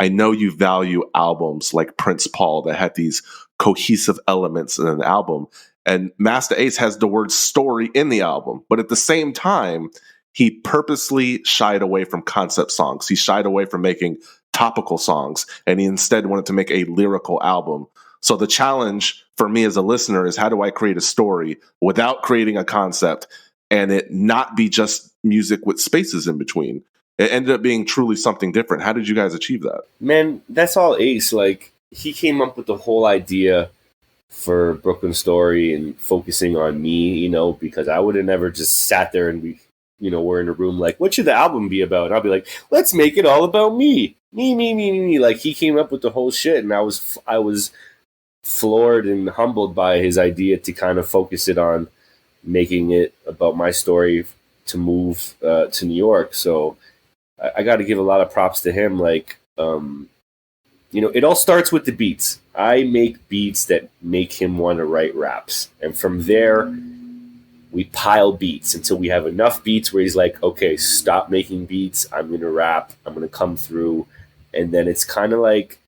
I know you value albums like Prince Paul that had these cohesive elements in an album. And Masta Ace has the word story in the album. But at the same time, he purposely shied away from concept songs. He shied away from making topical songs. And he instead wanted to make a lyrical album. So the challenge for me as a listener is, how do I create a story without creating a concept and it not be just music with spaces in between? It ended up being truly something different. How did you guys achieve that? Man, that's all Ace. Like, he came up with the whole idea for Brooklyn Story and focusing on me, you know, because I would have never just sat there and we're in a room like, what should the album be about? And I'll be like, let's make it all about me. Me. Like, he came up with the whole shit, and I was floored and humbled by his idea to kind of focus it on making it about my story to move to New York. So I got to give a lot of props to him. Like, it all starts with the beats. I make beats that make him want to write raps. And from there, we pile beats until we have enough beats where he's like, okay, stop making beats. I'm going to rap. I'm going to come through. And then it's kind of like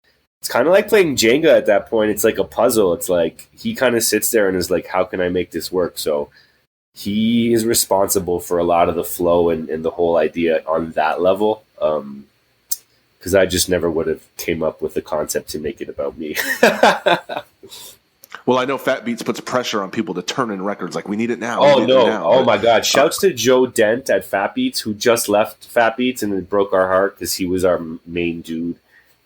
playing Jenga at that point. It's like a puzzle. It's like he kind of sits there and is like, how can I make this work? So he is responsible for a lot of the flow and the whole idea on that level. Because I just never would have came up with the concept to make it about me. Well, I know Fat Beats puts pressure on people to turn in records. Like, we need it now. Oh my God. Shouts to Joe Dent at Fat Beats, who just left Fat Beats, and it broke our heart because he was our main dude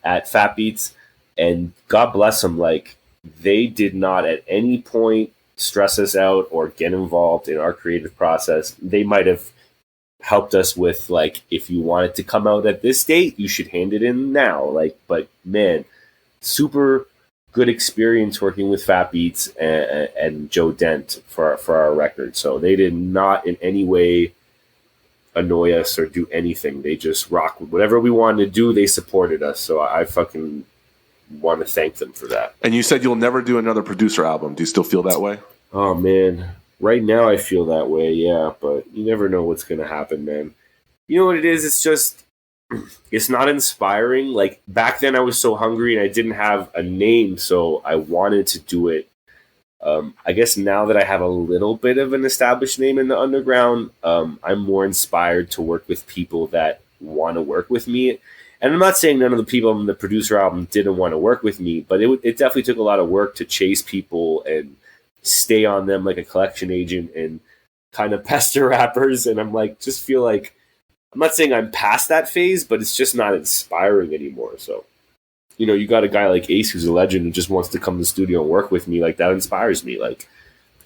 at Fat Beats. And God bless him. Like, they did not at any point stress us out or get involved in our creative process. They might have helped us with, like, if you want it to come out at this date, you should hand it in now. Like, but man, super good experience working with Fat Beats and Joe Dent for our record. So they did not in any way annoy us or do anything. They just rock with whatever we wanted to do. They supported us. So I fucking want to thank them for that. And you said you'll never do another producer album. Do you still feel that way? Oh man, right now I feel that way. Yeah, but you never know what's going to happen, man. You know what it is? It's just, it's not inspiring. Like, back then I was so hungry and I didn't have a name, so I wanted to do it. I guess now that I have a little bit of an established name in the underground, I'm more inspired to work with people that want to work with me. And I'm not saying none of the people on the producer album didn't want to work with me, but it definitely took a lot of work to chase people and stay on them like a collection agent and kind of pester rappers. And I'm like, just feel like, I'm not saying I'm past that phase, but it's just not inspiring anymore. So, you got a guy like Ace who's a legend and just wants to come to the studio and work with me. Like, that inspires me. Like,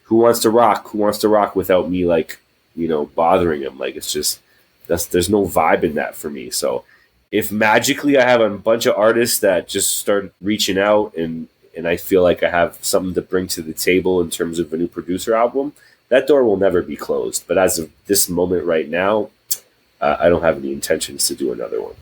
who wants to rock? Who wants to rock without me, like, bothering him? Like, it's just, there's no vibe in that for me. So if magically I have a bunch of artists that just start reaching out and I feel like I have something to bring to the table in terms of a new producer album, that door will never be closed. But as of this moment right now, I don't have any intentions to do another one.